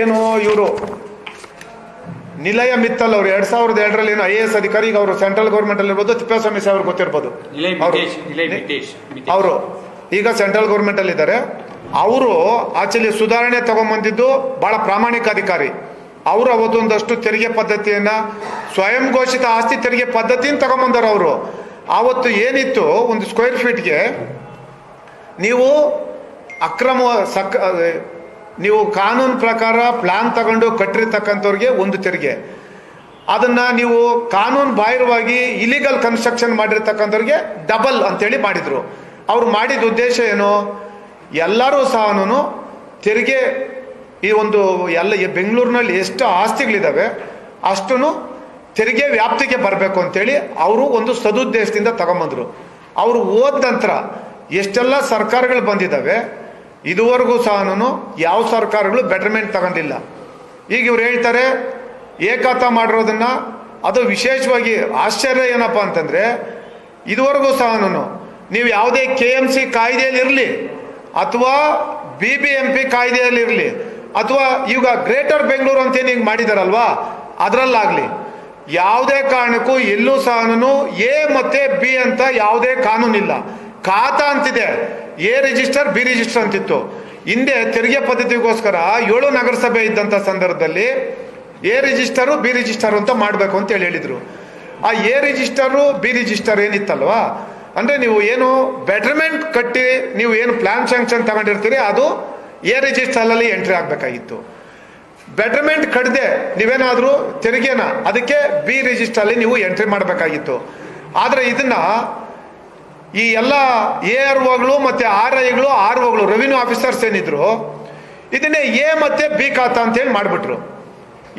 ಏನು ಇವರು ನಿಲಯ ಮಿತ್ತಲ್ ಅವರು 2002ರಲ್ಲಿ ಏನು IAS ಅಧಿಕಾರಿ, ಈಗ ಅವರು ಸೆಂಟ್ರಲ್ ಗೌರ್ಮೆಂಟ್ ಅಲ್ಲಿ ಇರ್ಬೋದು, ತಿಪ್ಪೇಸ್ವಾಮಿ ಅವ್ರಿಗೆ ಗೊತ್ತಿರ್ಬೋದು. ಅವರು ಈಗ ಸೆಂಟ್ರಲ್ ಗೌರ್ಮೆಂಟ್ ಅಲ್ಲಿ ಇದ್ದಾರೆ. ಅವರು ಆಕ್ಚುಲಿ ಸುಧಾರಣೆ ತಗೊಂಡ್ಬಂದಿದ್ದು ಬಹಳ ಪ್ರಾಮಾಣಿಕ ಅಧಿಕಾರಿ. ಅವರು ಅವತ್ತೊಂದಷ್ಟು ತೆರಿಗೆ ಪದ್ಧತಿಯನ್ನ, ಸ್ವಯಂ ಘೋಷಿತ ಆಸ್ತಿ ತೆರಿಗೆ ಪದ್ಧತಿಯನ್ನು ತಗೊಂಡ್ಬಂದಾರ. ಅವರು ಆವತ್ತು ಏನಿತ್ತು, ಒಂದು ಸ್ಕ್ವೇರ್ ಫೀಟ್ಗೆ ನೀವು ಅಕ್ರಮ ನೀವು ಕಾನೂನು ಪ್ರಕಾರ ಪ್ಲಾನ್ ತಗೊಂಡು ಕಟ್ಟಿರ್ತಕ್ಕಂಥವ್ರಿಗೆ ಒಂದು ತೆರಿಗೆ, ಅದನ್ನ ನೀವು ಕಾನೂನು ಬಾಹಿರವಾಗಿ ಇಲಿಗಲ್ ಕನ್ಸ್ಟ್ರಕ್ಷನ್ ಮಾಡಿರ್ತಕ್ಕಂಥವ್ರಿಗೆ ಡಬಲ್ ಅಂತೇಳಿ ಮಾಡಿದ್ರು. ಅವ್ರು ಮಾಡಿದ ಉದ್ದೇಶ ಏನು, ಎಲ್ಲರೂ ಸಹ ತೆರಿಗೆ ಈ ಒಂದು ಎಲ್ಲ ಬೆಂಗಳೂರಿನಲ್ಲಿ ಎಷ್ಟು ಆಸ್ತಿಗಳಿದ್ದಾವೆ ಅಷ್ಟು ತೆರಿಗೆ ವ್ಯಾಪ್ತಿಗೆ ಬರಬೇಕು ಅಂತೇಳಿ ಅವರು ಒಂದು ಸದುದ್ದೇಶದಿಂದ ತಗೊಂಬಂದ್ರು. ಅವರು ಹೋದ ನಂತರ ಎಷ್ಟೆಲ್ಲ ಸರ್ಕಾರಗಳು ಬಂದಿದ್ದಾವೆ, ಇದುವರೆಗೂ ಸಹ ಯಾವ ಸರ್ಕಾರಗಳು ಬೆಟರ್ಮೆಂಟ್ ತಗೊಂಡಿಲ್ಲ. ಈಗ ಇವ್ರು ಹೇಳ್ತಾರೆ ಏಕಾತ ಮಾಡಿರೋದನ್ನ, ಅದು ವಿಶೇಷವಾಗಿ ಆಶ್ಚರ್ಯ ಏನಪ್ಪಾ ಅಂತಂದ್ರೆ, ಇದುವರೆಗೂ ಸಹ ನೀವು ಯಾವುದೇ KMC ಕಾಯ್ದೆಯಲ್ಲಿ ಇರಲಿ ಅಥವಾ BBMP ಕಾಯ್ದೆಯಲ್ಲಿ ಇರಲಿ ಅಥವಾ ಈಗ ಗ್ರೇಟರ್ ಬೆಂಗಳೂರು ಅಂತ ಏನು ಮಾಡಿದಾರಲ್ವಾ ಅದರಲ್ಲಾಗ್ಲಿ ಯಾವುದೇ ಕಾರಣಕ್ಕೂ ಎಲ್ಲೂ ಸಹ A ಮತ್ತೆ B ಅಂತ ಯಾವುದೇ ಕಾನೂನಿಲ್ಲ. ಖಾತಾ ಅಂತಿದೆ, A ರಿಜಿಸ್ಟರ್ B ರಿಜಿಸ್ಟರ್ ಅಂತಿತ್ತು. ಹಿಂದೆ ತೆರಿಗೆ ಪದ್ಧತಿಗೋಸ್ಕರ 7 ನಗರಸಭೆ ಇದ್ದಂಥ ಸಂದರ್ಭದಲ್ಲಿ A ರಿಜಿಸ್ಟರು B ರಿಜಿಸ್ಟರ್ ಅಂತ ಮಾಡಬೇಕು ಅಂತ ಹೇಳಿದ್ರು. ಆ A ರಿಜಿಸ್ಟರು B ರಿಜಿಸ್ಟರ್ ಏನಿತ್ತಲ್ವಾ, ಅಂದ್ರೆ ನೀವು ಏನು ಬೆಟರ್ಮೆಂಟ್ ಕಟ್ಟಿ ನೀವು ಏನು ಪ್ಲಾನ್ ಸ್ಯಾಂಕ್ಷನ್ ತಗೊಂಡಿರ್ತೀರಿ ಅದು A ರಿಜಿಸ್ಟರ್ ಅಲ್ಲಿ ಎಂಟ್ರಿ ಆಗ್ಬೇಕಾಗಿತ್ತು. ಬೆಟರ್ಮೆಂಟ್ ಕಟ್ಟದೆ ನೀವೇನಾದ್ರೂ ತೆರಿಗೆನ ಅದಕ್ಕೆ B ರಿಜಿಸ್ಟರ್ ಅಲ್ಲಿ ನೀವು ಎಂಟ್ರಿ ಮಾಡಬೇಕಾಗಿತ್ತು. ಆದ್ರೆ ಇದನ್ನ ಈ ಎಲ್ಲ AROಗಳು ಮತ್ತೆ RIಗಳು ರೆವಿನ್ಯೂ ಆಫೀಸರ್ಸ್ ಏನಿದ್ರು ಇದನ್ನೇ A ಮತ್ತೆ B ಖಾತಾ ಅಂತ ಹೇಳಿ ಮಾಡ್ಬಿಟ್ರು.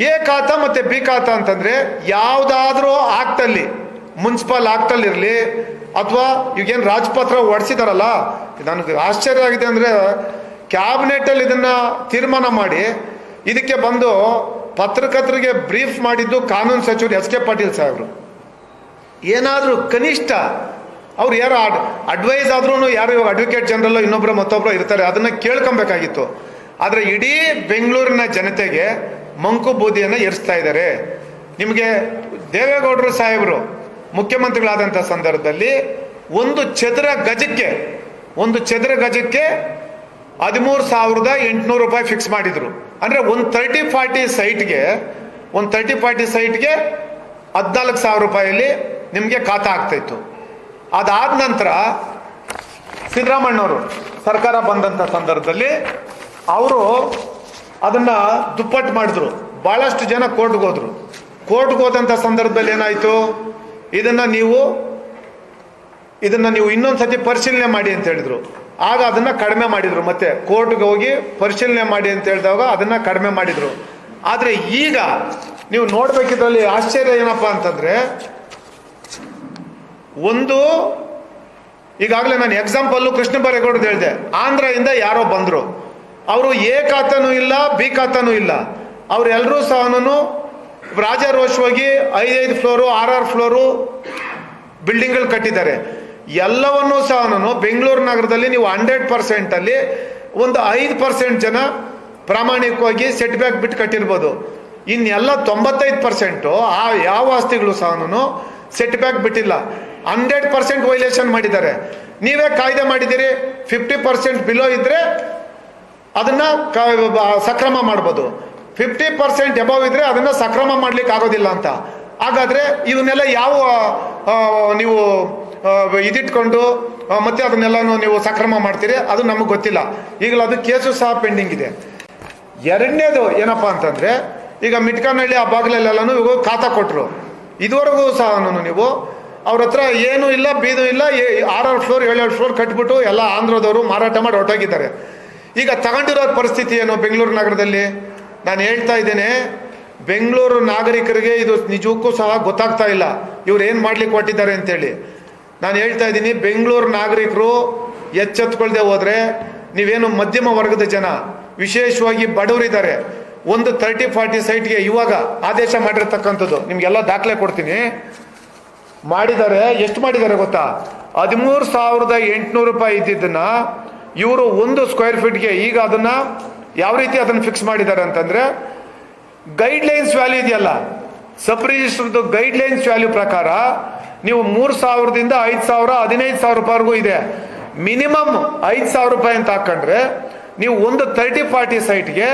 A ಖಾತಾ ಮತ್ತೆ B ಖಾತಾ ಅಂತಂದ್ರೆ ಯಾವ್ದಾದ್ರೂ ಆಕ್ಟಲ್ಲಿ, ಮುನ್ಸಿಪಲ್ ಆಕ್ಟಲ್ಲಿ ಇರಲಿ ಅಥವಾ ಈಗೇನು ರಾಜಪತ್ರ ಹೊಡ್ಸಿದಾರಲ್ಲ, ನನಗೆ ಆಶ್ಚರ್ಯ ಆಗಿದೆ ಅಂದ್ರೆ ಕ್ಯಾಬಿನೆಟ್ ಅಲ್ಲಿ ಇದನ್ನ ತೀರ್ಮಾನ ಮಾಡಿ ಇದಕ್ಕೆ ಬಂದು ಪತ್ರಕರ್ತರಿಗೆ ಬ್ರೀಫ್ ಮಾಡಿದ್ದು ಕಾನೂನು ಸಚಿವರು SK ಪಾಟೀಲ್ ಸಾಹೇಬರು. ಏನಾದ್ರೂ ಕನಿಷ್ಠ ಅವ್ರು ಯಾರು ಅಡ್ವೈಸ್ ಆದ್ರೂ, ಯಾರು ಇವಾಗ ಅಡ್ವೊಕೇಟ್ ಜನರಲ್ ಇನ್ನೊಬ್ರು ಮತ್ತೊಬ್ರು ಇರ್ತಾರೆ, ಅದನ್ನ ಕೇಳ್ಕೊಬೇಕಾಗಿತ್ತು. ಆದ್ರೆ ಇಡೀ ಬೆಂಗಳೂರಿನ ಜನತೆಗೆ ಮಂಕು ಬೂದಿಯನ್ನ ಏರಿಸ್ತಾ ಇದ್ದಾರೆ. ನಿಮಗೆ ದೇವೇಗೌಡರು ಸಾಹೇಬರು ಮುಖ್ಯಮಂತ್ರಿಗಳಾದಂಥ ಸಂದರ್ಭದಲ್ಲಿ ಒಂದು ಚದರ ಗಜಕ್ಕೆ 13,800 ರೂಪಾಯಿ ಫಿಕ್ಸ್ ಮಾಡಿದ್ರು. ಅಂದ್ರೆ ಒಂದು 30-40 ಸೈಟ್ಗೆ 14,000 ರೂಪಾಯಿಯಲ್ಲಿ ನಿಮಗೆ ಖಾತಾ ಆಗ್ತಾ ಇತ್ತು. ಅದಾದ ನಂತರ ಸಿದ್ದರಾಮಣ್ಣವರು ಸರ್ಕಾರ ಬಂದಂಥ ಸಂದರ್ಭದಲ್ಲಿ ಅವರು ಅದನ್ನ ದುಪ್ಪಟ್ಟು ಮಾಡಿದ್ರು. ಬಹಳಷ್ಟು ಜನ ಕೋರ್ಟ್ಗೆ ಹೋದ್ರು. ಕೋರ್ಟ್ಗೆ ಹೋದಂಥ ಸಂದರ್ಭದಲ್ಲಿ ಏನಾಯ್ತು, ಇದನ್ನ ನೀವು ಇನ್ನೊಂದ್ಸತಿ ಪರಿಶೀಲನೆ ಮಾಡಿ ಅಂತ ಹೇಳಿದ್ರು. ಆಗ ಅದನ್ನ ಕಡಿಮೆ ಮಾಡಿದ್ರು. ಮತ್ತೆ ಕೋರ್ಟ್ಗೆ ಹೋಗಿ ಪರಿಶೀಲನೆ ಮಾಡಿ ಅಂತ ಹೇಳಿದಾಗ ಅದನ್ನ ಕಡಿಮೆ ಮಾಡಿದ್ರು. ಆದ್ರೆ ಈಗ ನೀವು ನೋಡ್ಬೇಕಿದ್ರಲ್ಲಿ ಆಶ್ಚರ್ಯ ಏನಪ್ಪಾ ಅಂತಂದ್ರೆ, ಒಂದು ಈಗಾಗಲೇ ನಾನು ಎಕ್ಸಾಂಪಲ್ ಕೃಷ್ಣ ಬೈರೇಗೌಡರು ಹೇಳಿದೆ. ಆಂಧ್ರದಿಂದ ಯಾರೋ ಬಂದ್ರು, ಅವರು A ಖಾತಾನೂ ಇಲ್ಲ B ಖಾತಾನೂ ಇಲ್ಲ. ಅವ್ರೆಲ್ಲರೂ ಸಹ ರಾಜಾರೋಷವಾಗಿ 5 ಫ್ಲೋರು 6 ಫ್ಲೋರು ಬಿಲ್ಡಿಂಗ್ಗಳು ಕಟ್ಟಿದ್ದಾರೆ. ಎಲ್ಲವನ್ನೂ ಸಹ ಬೆಂಗಳೂರು ನಗರದಲ್ಲಿ ನೀವು 100% ಅಲ್ಲಿ ಒಂದು 5% ಜನ ಪ್ರಾಮಾಣಿಕವಾಗಿ ಸೆಟ್ ಬ್ಯಾಕ್ ಬಿಟ್ಟು ಕಟ್ಟಿರ್ಬೋದು. ಇನ್ನೆಲ್ಲ 95% ಆ ಯಾವ ಆಸ್ತಿಗಳು ಸಹ ಸೆಟ್ ಬ್ಯಾಕ್ ಬಿಟ್ಟಿಲ್ಲ. 100% ವೈಲೇಷನ್ ಮಾಡಿದ್ದಾರೆ. ನೀವೇ ಕಾಯ್ದೆ ಮಾಡಿದ್ದೀರಿ 50% ಬಿಲೋ ಇದ್ರೆ ಅದನ್ನ ಸಕ್ರಮ ಮಾಡ್ಬೋದು, 50% ಎಬವ್ ಇದ್ರೆ ಅದನ್ನ ಸಕ್ರಮ ಮಾಡ್ಲಿಕ್ಕೆ ಆಗೋದಿಲ್ಲ ಅಂತ. ಹಾಗಾದ್ರೆ ಇವನ್ನೆಲ್ಲ ಯಾವ ನೀವು ಇದಿಟ್ಕೊಂಡು ಮತ್ತೆ ಅದನ್ನೆಲ್ಲ ನೀವು ಸಕ್ರಮ ಮಾಡ್ತೀರಿ ಅದು ನಮಗೆ ಗೊತ್ತಿಲ್ಲ. ಈಗಲೂ ಅದು ಕೇಸು ಸಹ ಪೆಂಡಿಂಗ್ ಇದೆ. ಎರಡನೇದು ಏನಪ್ಪಾ ಅಂತಂದ್ರೆ, ಈಗ ಮಿಟ್ಕನಹಳ್ಳಿ ಆ ಭಾಗಲೆಲ್ಲನೂ ಇವಾಗ ಖಾತಾ ಕೊಟ್ಟರು. ಇದುವರೆಗೂ ಸಹ ನೀವು ಅವ್ರ ಹತ್ರ ಏನೂ ಇಲ್ಲ, ಬೀದು ಇಲ್ಲ, 6 ಫ್ಲೋರ್ 7 ಫ್ಲೋರ್ ಕಟ್ಬಿಟ್ಟು ಎಲ್ಲ ಆಂಧ್ರದವರು ಮಾರಾಟ ಮಾಡಿ ಹೊರಟೋಗಿದ್ದಾರೆ. ಈಗ ತಗೊಂಡಿರೋ ಪರಿಸ್ಥಿತಿ ಏನು ಬೆಂಗಳೂರು ನಗರದಲ್ಲಿ? ನಾನು ಹೇಳ್ತಾ ಇದ್ದೇನೆ, ಬೆಂಗಳೂರು ನಾಗರಿಕರಿಗೆ ಇದು ನಿಜಕ್ಕೂ ಸಹ ಗೊತ್ತಾಗ್ತಾ ಇಲ್ಲ ಇವ್ರು ಏನ್ ಮಾಡ್ಲಿಕ್ಕೆ ಹೊಟ್ಟಿದ್ದಾರೆ ಅಂತೇಳಿ. ನಾನು ಹೇಳ್ತಾ ಇದ್ದೀನಿ, ಬೆಂಗಳೂರು ನಾಗರಿಕರು ಎಚ್ಚೆತ್ಕೊಳ್ದೆ ಹೋದ್ರೆ ನೀವೇನು ಮಧ್ಯಮ ವರ್ಗದ ಜನ, ವಿಶೇಷವಾಗಿ ಬಡವರಿದ್ದಾರೆ, ಒಂದು 30-40 ಸೈಟ್ಗೆ ಇವಾಗ ಆದೇಶ ಮಾಡಿರ್ತಕ್ಕಂಥದ್ದು ನಿಮ್ಗೆಲ್ಲ ದಾಖಲೆ ಕೊಡ್ತೀನಿ. ಮಾಡಿದ್ದಾರೆ. ಎಷ್ಟು ಮಾಡಿದ್ದಾರೆ ಗೊತ್ತಾ? 13,800 ರೂಪಾಯಿ ಇದ್ದಿದ್ದನ್ನ ಇವರು 1 ಸ್ಕ್ವೇರ್ ಫೀಟ್ಗೆ ಈಗ ಅದನ್ನ ಯಾವ ರೀತಿ ಅದನ್ನು ಫಿಕ್ಸ್ ಮಾಡಿದ್ದಾರೆ ಅಂತಂದ್ರೆ, ಗೈಡ್ಲೈನ್ಸ್ ವ್ಯಾಲ್ಯೂ ಇದೆಯಲ್ಲ, ಸಬ್ ರಿಜಿಸ್ಟರ್ದು ಗೈಡ್ಲೈನ್ಸ್ ವ್ಯಾಲ್ಯೂ ಪ್ರಕಾರ ನೀವು 3,000ದಿಂದ 5,000 15,000 ರೂಪಾಯಿವರೆಗೂ ಇದೆ. ಮಿನಿಮಮ್ 5,000 ರೂಪಾಯಿ ಅಂತ ಹಾಕೊಂಡ್ರೆ ನೀವು ಒಂದು 30-40 ಸೈಟ್ಗೆ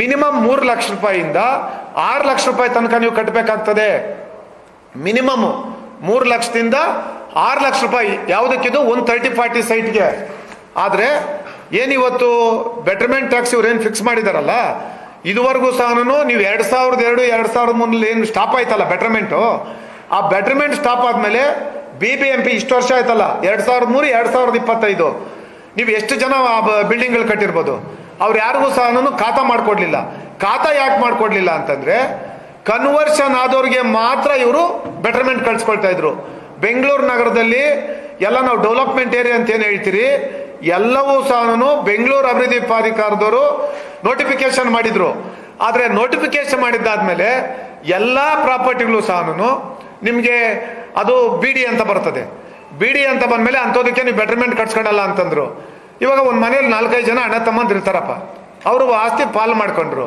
ಮಿನಿಮಮ್ 3 ಲಕ್ಷ ರೂಪಾಯಿಯಿಂದ 6 ಲಕ್ಷ ರೂಪಾಯಿ ತನಕ ನೀವು ಕಟ್ಟಬೇಕಾಗ್ತದೆ. ಮಿನಿಮಮ್ 3 ಲಕ್ಷದಿಂದ 6 ಲಕ್ಷ ರೂಪಾಯಿ ಯಾವುದಕ್ಕಿದು ಒಂದು 30-40 ಸೈಟ್ಗೆ. ಆದರೆ ಏನಿವತ್ತು ಬೆಟರ್ಮೆಂಟ್ ಟ್ಯಾಕ್ಸ್ ಇವ್ರು ಏನು ಫಿಕ್ಸ್ ಮಾಡಿದಾರಲ್ಲ, ಇದುವರೆಗೂ ಸಹ ನೀವು 2002 2003 ಏನು ಸ್ಟಾಪ್ ಆಯ್ತಲ್ಲ ಬೆಟರ್ಮೆಂಟು, ಆ ಬೆಟರ್ಮೆಂಟ್ ಸ್ಟಾಪ್ ಆದ್ಮೇಲೆ BBMP ಇಷ್ಟು ವರ್ಷ ಆಯ್ತಲ್ಲ 2003 2025 ನೀವು ಎಷ್ಟು ಜನ ಬಿಲ್ಡಿಂಗ್ಗಳು ಕಟ್ಟಿರ್ಬೋದು, ಅವ್ರು ಯಾರಿಗೂ ಸಹ ಖಾತಾ ಮಾಡ್ಕೊಡ್ಲಿಲ್ಲ. ಖಾತಾ ಯಾಕೆ ಮಾಡ್ಕೊಡ್ಲಿಲ್ಲ ಅಂತಂದ್ರೆ, ಕನ್ವರ್ಷನ್ ಆದವ್ರಿಗೆ ಮಾತ್ರ ಇವರು ಬೆಟರ್ಮೆಂಟ್ ಕಳ್ಸ್ಕೊಳ್ತಾ ಇದ್ರು. ಬೆಂಗಳೂರು ನಗರದಲ್ಲಿ ಎಲ್ಲ ನಾವು ಡೆವಲಪ್ಮೆಂಟ್ ಏರಿಯಾ ಅಂತ ಏನು ಹೇಳ್ತೀರಿ, ಎಲ್ಲವೂ ಸಹ ಬೆಂಗಳೂರು ಅಭಿವೃದ್ಧಿ ಪ್ರಾಧಿಕಾರದವರು ನೋಟಿಫಿಕೇಶನ್ ಮಾಡಿದ್ರು. ಆದರೆ ನೋಟಿಫಿಕೇಶನ್ ಮಾಡಿದ್ದಾದ್ಮೇಲೆ ಎಲ್ಲ ಪ್ರಾಪರ್ಟಿಗಳು ಸಹ ನಿಮಗೆ ಅದು BD ಅಂತ ಬರ್ತದೆ. BD ಅಂತ ಬಂದ್ಮೇಲೆ ಅಂಥದಕ್ಕೆ ನೀವು ಬೆಟರ್ಮೆಂಟ್ ಕಟ್ಸ್ಕೊಳಲ್ಲ ಅಂತಂದ್ರು. ಇವಾಗ ಒಂದು ಮನೇಲಿ 4-5 ಜನ ಅಣ್ಣ ತಮ್ಮಂದಿರ್ತಾರಪ್ಪ, ಅವರು ಆಸ್ತಿ ಪಾಲು ಮಾಡ್ಕೊಂಡ್ರು.